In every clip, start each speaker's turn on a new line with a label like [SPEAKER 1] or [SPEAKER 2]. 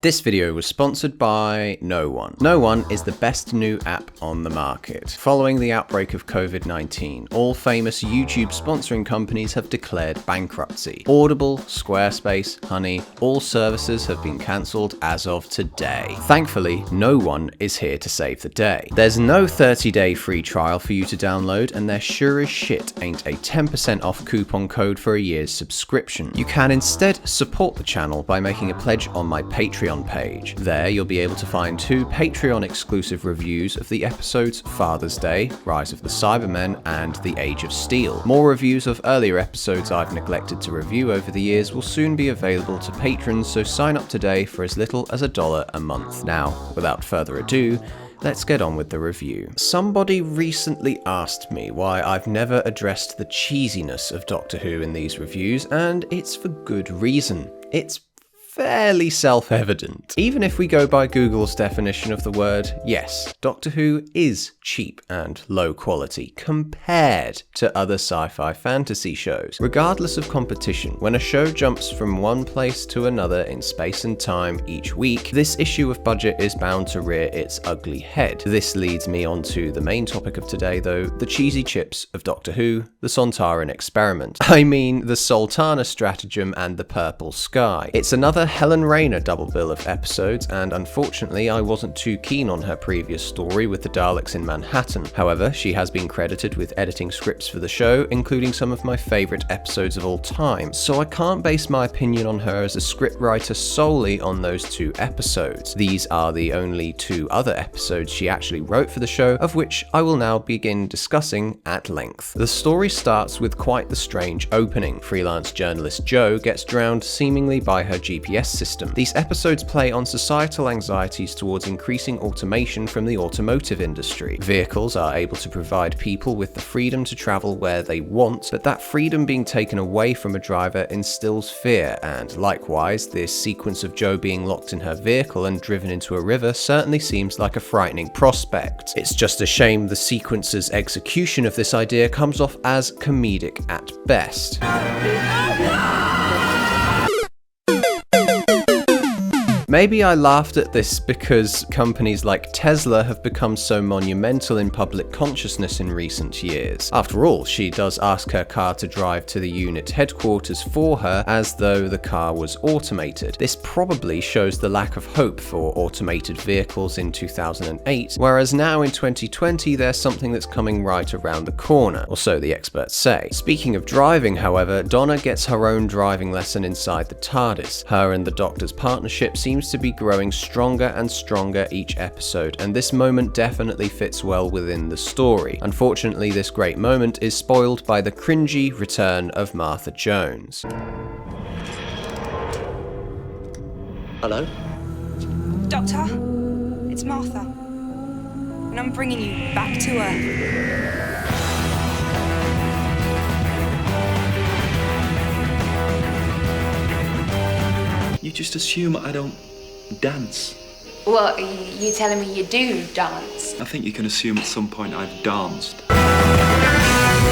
[SPEAKER 1] This video was sponsored by No One. No One is the best new app on the market. Following the outbreak of COVID-19, all famous YouTube sponsoring companies have declared bankruptcy. Audible, Squarespace, Honey, all services have been cancelled as of today. Thankfully, No One is here to save the day. There's no 30-day free trial for you to download, and there sure as shit ain't a 10% off coupon code for a year's subscription. You can instead support the channel by making a pledge on my Patreon page. There you'll be able to find 2 Patreon exclusive reviews of the episodes Father's Day, Rise of the Cybermen, and The Age of Steel. More reviews of earlier episodes I've neglected to review over the years will soon be available to patrons, so sign up today for as little as $1 a month. Now, without further ado, let's get on with the review. Somebody recently asked me why I've never addressed the cheesiness of Doctor Who in these reviews, and it's for good reason. It's fairly self-evident. Even if we go by Google's definition of the word, yes, Doctor Who is cheap and low quality compared to other sci-fi fantasy shows. Regardless of competition, when a show jumps from one place to another in space and time each week, this issue of budget is bound to rear its ugly head. This leads me on to the main topic of today though, the cheesy chips of Doctor Who, the Sontaran experiment. I mean the Sontaran Stratagem and the Purple Sky. It's another Helen Rayner double bill of episodes, and unfortunately I wasn't too keen on her previous story with the Daleks in Manhattan. However, she has been credited with editing scripts for the show, including some of my favourite episodes of all time, so I can't base my opinion on her as a scriptwriter solely on those 2 episodes. These are the only 2 other episodes she actually wrote for the show, of which I will now begin discussing at length. The story starts with quite the strange opening. Freelance journalist Jo gets drowned seemingly by her GPS system. These episodes play on societal anxieties towards increasing automation from the automotive industry. Vehicles are able to provide people with the freedom to travel where they want, but that freedom being taken away from a driver instills fear, and likewise, this sequence of Jo being locked in her vehicle and driven into a river certainly seems like a frightening prospect. It's just a shame the sequence's execution of this idea comes off as comedic at best. Maybe I laughed at this because companies like Tesla have become so monumental in public consciousness in recent years. After all, she does ask her car to drive to the unit headquarters for her as though the car was automated. This probably shows the lack of hope for automated vehicles in 2008, whereas now in 2020 there's something that's coming right around the corner, or so the experts say. Speaking of driving, however, Donna gets her own driving lesson inside the TARDIS. Her and the Doctor's partnership seems to be growing stronger and stronger each episode, and this moment definitely fits well within the story. Unfortunately, this great moment is spoiled by the cringy return of Martha Jones.
[SPEAKER 2] Hello?
[SPEAKER 3] Doctor, it's Martha, and I'm bringing you back to Earth.
[SPEAKER 2] You just assume I don't dance.
[SPEAKER 4] What, you telling me you do dance?
[SPEAKER 2] I think you can assume at some point I've danced.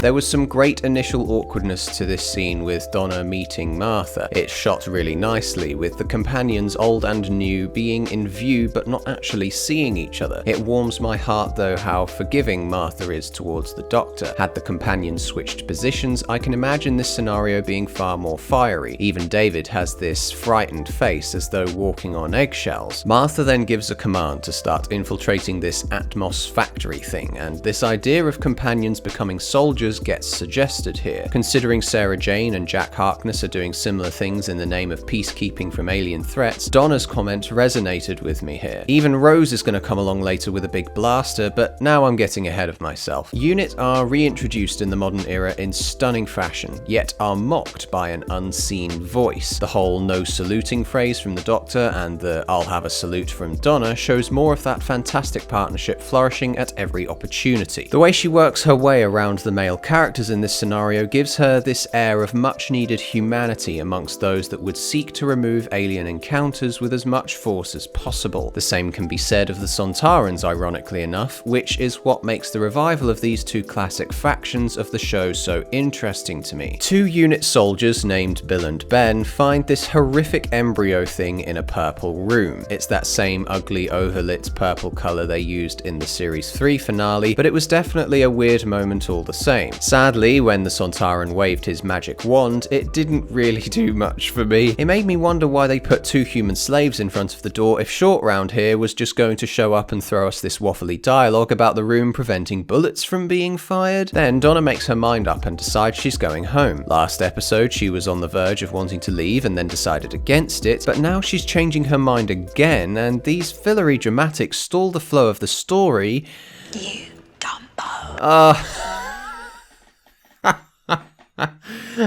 [SPEAKER 1] There was some great initial awkwardness to this scene with Donna meeting Martha. It's shot really nicely, with the companions old and new being in view but not actually seeing each other. It warms my heart though how forgiving Martha is towards the Doctor. Had the companions switched positions, I can imagine this scenario being far more fiery. Even David has this frightened face as though walking on eggshells. Martha then gives a command to start infiltrating this Atmos factory thing, and this idea of companions becoming soldiers gets suggested here. Considering Sarah Jane and Jack Harkness are doing similar things in the name of peacekeeping from alien threats, Donna's comment resonated with me here. Even Rose is going to come along later with a big blaster, but now I'm getting ahead of myself. Unit are reintroduced in the modern era in stunning fashion, yet are mocked by an unseen voice. The whole no saluting phrase from the Doctor and the I'll have a salute from Donna shows more of that fantastic partnership flourishing at every opportunity. The way she works her way around the male female characters in this scenario gives her this air of much needed humanity amongst those that would seek to remove alien encounters with as much force as possible. The same can be said of the Sontarans, ironically enough, which is what makes the revival of these two classic factions of the show so interesting to me. Two unit soldiers named Bill and Ben find this horrific embryo thing in a purple room. It's that same ugly overlit purple colour they used in the Series 3 finale, but it was definitely a weird moment all the same. Sadly, when the Sontaran waved his magic wand, it didn't really do much for me. It made me wonder why they put two human slaves in front of the door if Short Round here was just going to show up and throw us this waffly dialogue about the room preventing bullets from being fired. Then Donna makes her mind up and decides she's going home. Last episode, she was on the verge of wanting to leave and then decided against it, but now she's changing her mind again, and these fillery dramatics stall the flow of the story.
[SPEAKER 3] You dumbo.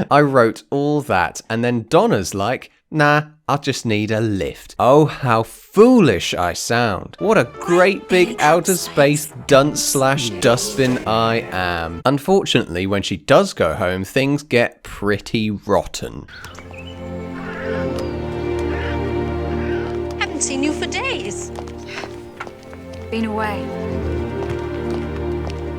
[SPEAKER 1] I wrote all that, and then Donna's like, nah, I just need a lift. Oh, how foolish I sound. What a great big outer space dunce/dustbin I am. Unfortunately, when she does go home, things get pretty rotten.
[SPEAKER 5] Haven't seen you for days.
[SPEAKER 3] Been away.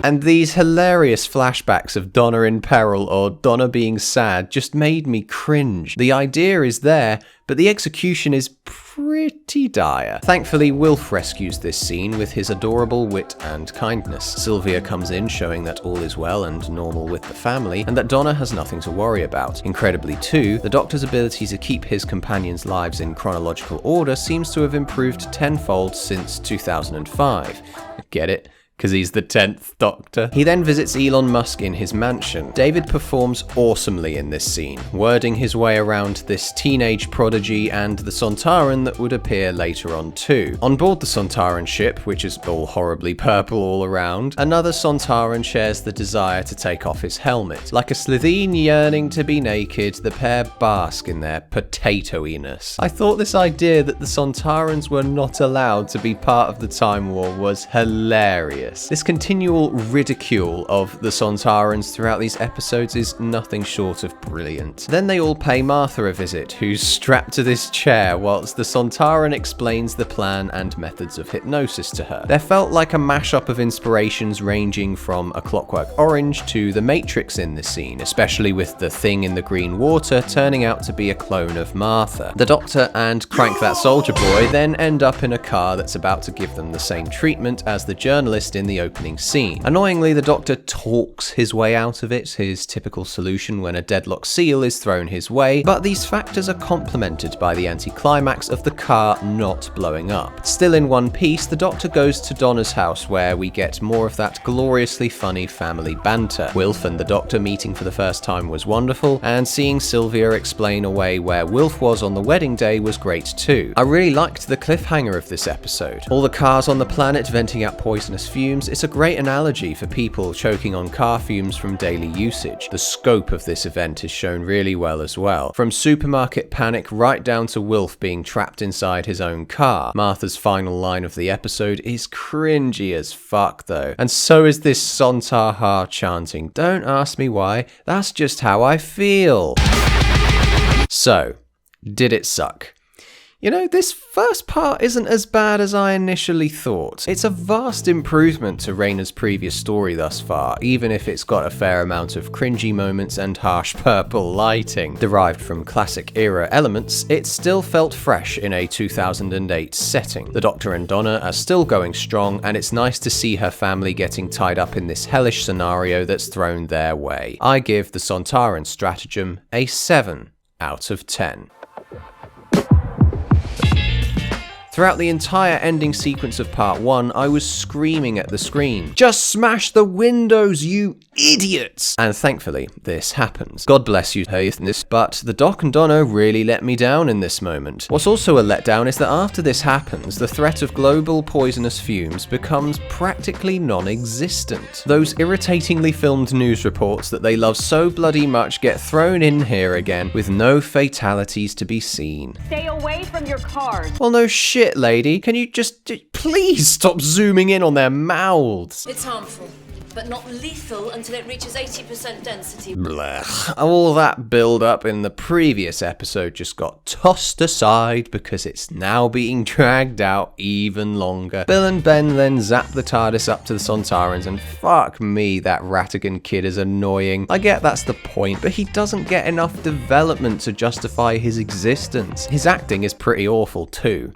[SPEAKER 1] And these hilarious flashbacks of Donna in peril or Donna being sad just made me cringe. The idea is there, but the execution is pretty dire. Thankfully, Wilf rescues this scene with his adorable wit and kindness. Sylvia comes in showing that all is well and normal with the family, and that Donna has nothing to worry about. Incredibly too, the Doctor's ability to keep his companions' lives in chronological order seems to have improved tenfold since 2005. Get it? Because he's the 10th Doctor. He then visits Elon Musk in his mansion. David performs awesomely in this scene, wording his way around this teenage prodigy and the Sontaran that would appear later on too. On board the Sontaran ship, which is all horribly purple all around, another Sontaran shares the desire to take off his helmet. Like a Slitheen yearning to be naked, the pair bask in their potatoiness. I thought this idea that the Sontarans were not allowed to be part of the Time War was hilarious. This continual ridicule of the Sontarans throughout these episodes is nothing short of brilliant. Then they all pay Martha a visit, who's strapped to this chair whilst the Sontaran explains the plan and methods of hypnosis to her. There felt like a mashup of inspirations ranging from A Clockwork Orange to The Matrix in this scene, especially with the thing in the green water turning out to be a clone of Martha. The Doctor and Crank That Soldier Boy then end up in a car that's about to give them the same treatment as the journalist in the opening scene. Annoyingly, the Doctor talks his way out of it, his typical solution when a deadlock seal is thrown his way, but these factors are complemented by the anticlimax of the car not blowing up. Still in one piece, the Doctor goes to Donna's house where we get more of that gloriously funny family banter. Wilf and the Doctor meeting for the first time was wonderful, and seeing Sylvia explain away where Wilf was on the wedding day was great too. I really liked the cliffhanger of this episode. All the cars on the planet venting out poisonous fumes. It's a great analogy for people choking on car fumes from daily usage. The scope of this event is shown really well as well. From supermarket panic right down to Wilf being trapped inside his own car. Martha's final line of the episode is cringy as fuck though. And so is this Sontar chanting. Don't ask me why, that's just how I feel. So, did it suck? You know, this first part isn't as bad as I initially thought. It's a vast improvement to Rayner's previous story thus far, even if it's got a fair amount of cringy moments and harsh purple lighting. Derived from classic era elements, it still felt fresh in a 2008 setting. The Doctor and Donna are still going strong, and it's nice to see her family getting tied up in this hellish scenario that's thrown their way. I give the Sontaran Stratagem a 7 out of 10. Throughout the entire ending sequence of part 1, I was screaming at the screen, "Just smash the windows, you idiots!" And thankfully, this happens. God bless you, Heathnis, but the Doc and Donna really let me down in this moment. What's also a letdown is that after this happens, the threat of global poisonous fumes becomes practically non-existent. Those irritatingly filmed news reports that they love so bloody much get thrown in here again, with no fatalities to be seen.
[SPEAKER 5] Stay away from your cars.
[SPEAKER 1] Well, no shit, lady. Can you just please stop zooming in on their mouths?
[SPEAKER 6] It's harmful.
[SPEAKER 5] but not lethal until it reaches 80% density.
[SPEAKER 1] Blech. All that build-up in the previous episode just got tossed aside because it's now being dragged out even longer. Bill and Ben then zap the TARDIS up to the Sontarans, and fuck me, that Rattigan kid is annoying. I get that's the point, but he doesn't get enough development to justify his existence. His acting is pretty awful too.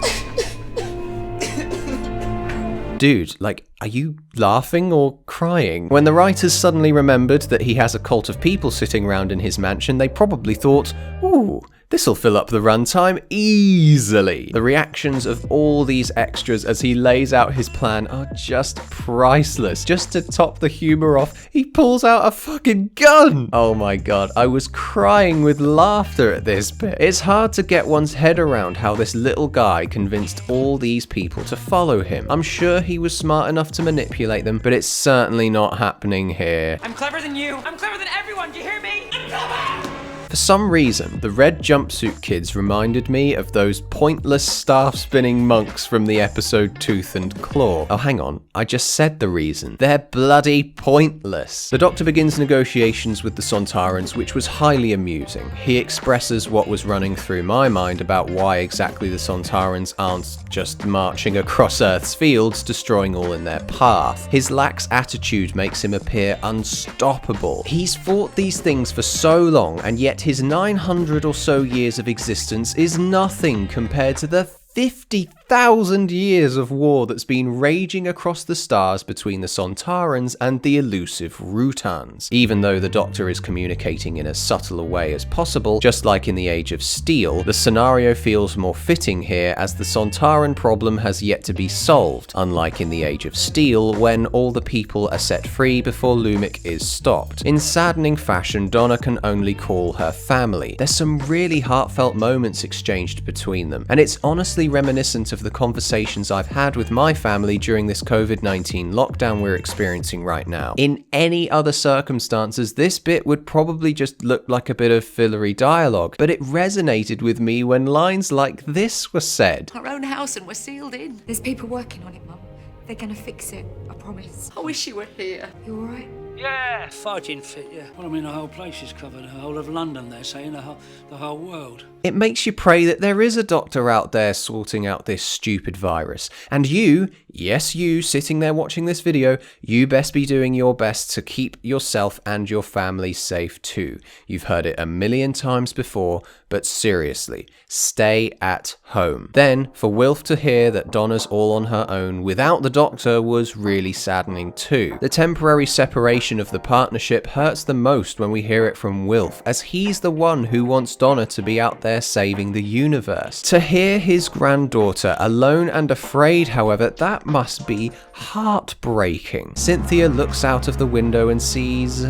[SPEAKER 1] Dude, like, are you laughing or crying? When the writers suddenly remembered that he has a cult of people sitting around in his mansion, they probably thought, ooh, this'll fill up the runtime easily. The reactions of all these extras as he lays out his plan are just priceless. Just to top the humor off, he pulls out a fucking gun! Oh my god, I was crying with laughter at this bit. It's hard to get one's head around how this little guy convinced all these people to follow him. I'm sure he was smart enough to manipulate them, but it's certainly not happening here.
[SPEAKER 6] I'm clever than you. I'm clever than everyone. Do you hear me? I'm clever!
[SPEAKER 1] For some reason, the red jumpsuit kids reminded me of those pointless staff-spinning monks from the episode Tooth and Claw. Oh, hang on, I just said the reason. They're bloody pointless. The Doctor begins negotiations with the Sontarans, which was highly amusing. He expresses what was running through my mind about why exactly the Sontarans aren't just marching across Earth's fields, destroying all in their path. His lax attitude makes him appear unstoppable. He's fought these things for so long, and yet his 900 or so years of existence is nothing compared to the 50,000 years of war that's been raging across the stars between the Sontarans and the elusive Rutans. Even though the Doctor is communicating in as subtle a way as possible, just like in the Age of Steel, the scenario feels more fitting here as the Sontaran problem has yet to be solved, unlike in the Age of Steel when all the people are set free before Lumic is stopped. In saddening fashion, Donna can only call her family. There's some really heartfelt moments exchanged between them, and it's honestly reminiscent of the conversations I've had with my family during this COVID-19 lockdown we're experiencing right now. In any other circumstances, this bit would probably just look like a bit of fillery dialogue, but it resonated with me when lines like this were said.
[SPEAKER 3] Our own house and we're sealed in. There's people working on it, Mum. They're gonna fix it, I promise.
[SPEAKER 5] I wish you were here.
[SPEAKER 3] You alright?
[SPEAKER 7] Yeah, fudging fit, yeah. Well, I mean, the whole place is covered, the whole of London, they're saying, the whole world.
[SPEAKER 1] It makes you pray that there is a doctor out there sorting out this stupid virus. And you, yes you, sitting there watching this video, you best be doing your best to keep yourself and your family safe too. You've heard it a million times before, but seriously, stay at home. Then, for Wilf to hear that Donna's all on her own without the Doctor was really saddening too. The temporary separation of the partnership hurts the most when we hear it from Wilf, as he's the one who wants Donna to be out there saving the universe. To hear his granddaughter alone and afraid, however, that must be heartbreaking. Cynthia looks out of the window and sees...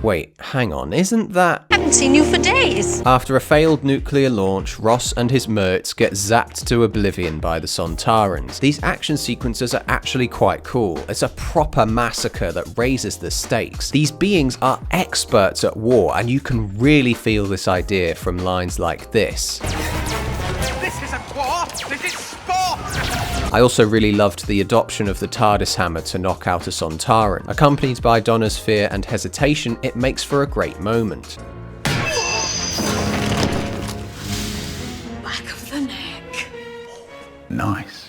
[SPEAKER 1] Wait, hang on, isn't that...
[SPEAKER 5] I haven't seen you for days.
[SPEAKER 1] After a failed nuclear launch, Ross and his Merts get zapped to oblivion by the Sontarans. These action sequences are actually quite cool. It's a proper massacre that raises the stakes. These beings are experts at war, and you can really feel this idea from lines like this.
[SPEAKER 8] This isn't war, this is sport!
[SPEAKER 1] I also really loved the adoption of the TARDIS hammer to knock out a Sontaran. Accompanied by Donna's fear and hesitation, it makes for a great moment.
[SPEAKER 3] Back of the neck.
[SPEAKER 2] Nice.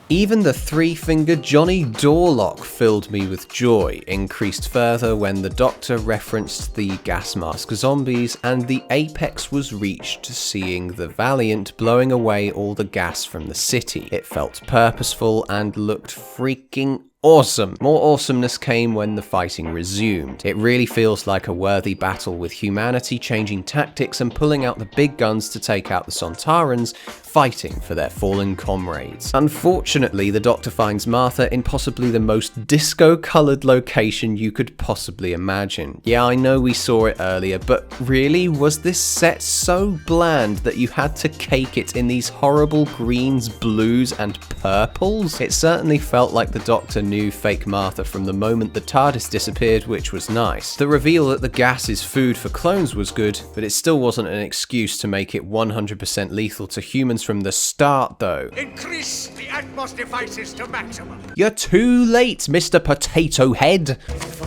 [SPEAKER 1] Even the three-fingered Johnny Doorlock filled me with joy, increased further when the Doctor referenced the gas mask zombies and the apex was reached seeing the Valiant blowing away all the gas from the city. It felt purposeful and looked freaking awesome. More awesomeness came when the fighting resumed. It really feels like a worthy battle with humanity changing tactics and pulling out the big guns to take out the Sontarans, fighting for their fallen comrades. Unfortunately, the Doctor finds Martha in possibly the most disco-coloured location you could possibly imagine. Yeah, I know we saw it earlier, but really, was this set so bland that you had to cake it in these horrible greens, blues, and purples? It certainly felt like the Doctor knew fake Martha from the moment the TARDIS disappeared, which was nice. The reveal that the gas is food for clones was good, but it still wasn't an excuse to make it 100% lethal to humans from the start, though.
[SPEAKER 8] Increase the Atmos devices to maximum.
[SPEAKER 1] You're too late, Mr. Potato Head!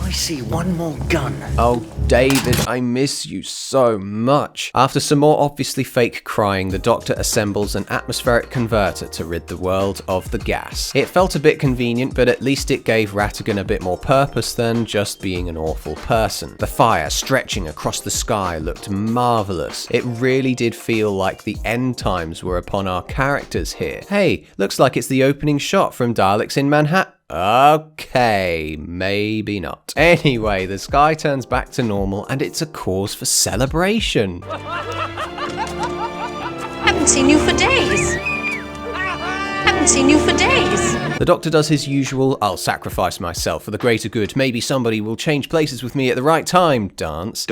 [SPEAKER 9] I see one more gun.
[SPEAKER 1] Oh, David, I miss you so much. After some more obviously fake crying, the Doctor assembles an atmospheric converter to rid the world of the gas. It felt a bit convenient, but at least it gave Ratigan a bit more purpose than just being an awful person. The fire stretching across the sky looked marvellous. It really did feel like the end times were upon our characters here. Hey, looks like it's the opening shot from Daleks in Manhattan. Okay, maybe not. Anyway, the sky turns back to normal and it's a cause for celebration.
[SPEAKER 5] Haven't seen you for days. Haven't seen you for days.
[SPEAKER 1] The Doctor does his usual, I'll sacrifice myself for the greater good, maybe somebody will change places with me at the right time dance.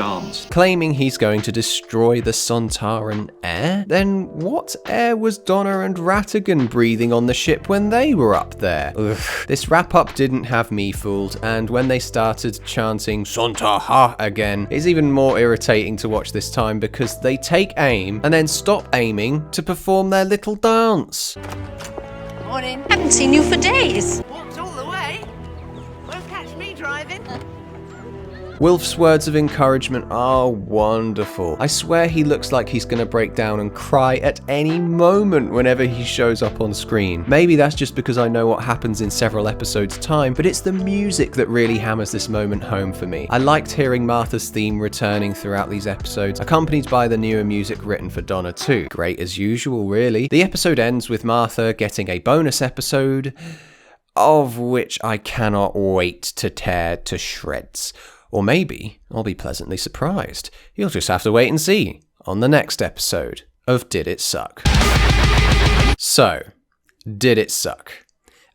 [SPEAKER 1] Claiming he's going to destroy the Sontaran air? Then what air was Donna and Ratigan breathing on the ship when they were up there? Ugh. This wrap-up didn't have me fooled, and when they started chanting Sontaha again, it's even more irritating to watch this time because they take aim and then stop aiming to perform their little dance.
[SPEAKER 5] Morning. Haven't seen you for days.
[SPEAKER 6] Walked all the way. Won't catch me driving.
[SPEAKER 1] Wilf's words of encouragement are wonderful. I swear he looks like he's gonna break down and cry at any moment whenever he shows up on screen. Maybe that's just because I know what happens in several episodes' time, but it's the music that really hammers this moment home for me. I liked hearing Martha's theme returning throughout these episodes, accompanied by the newer music written for Donna too. Great as usual, really. The episode ends with Martha getting a bonus episode, of which I cannot wait to tear to shreds. Or maybe I'll be pleasantly surprised. You'll just have to wait and see on the next episode of Did It Suck? So, did it suck?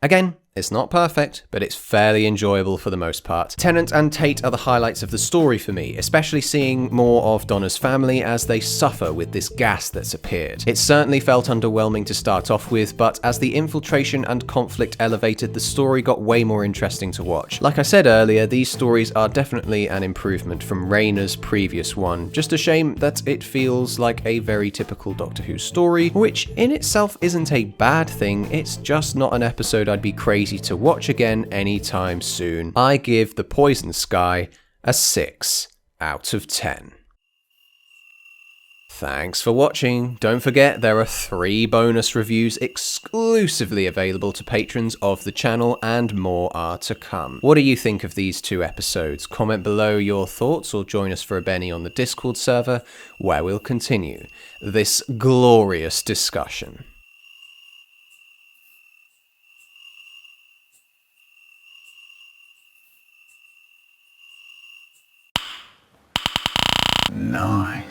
[SPEAKER 1] Again, it's not perfect, but it's fairly enjoyable for the most part. Tennant and Tate are the highlights of the story for me, especially seeing more of Donna's family as they suffer with this gas that's appeared. It certainly felt underwhelming to start off with, but as the infiltration and conflict elevated, the story got way more interesting to watch. Like I said earlier, these stories are definitely an improvement from Rayner's previous one. Just a shame that it feels like a very typical Doctor Who story, which in itself isn't a bad thing, it's just not an episode I'd be crazy to watch again anytime soon. I give The Poison Sky a 6 out of 10. Thanks for watching. Don't forget there are 3 bonus reviews exclusively available to patrons of the channel and more are to come. What do you think of these 2 episodes? Comment below your thoughts or join us for a Benny on the Discord server where we'll continue this glorious discussion.
[SPEAKER 9] Nice.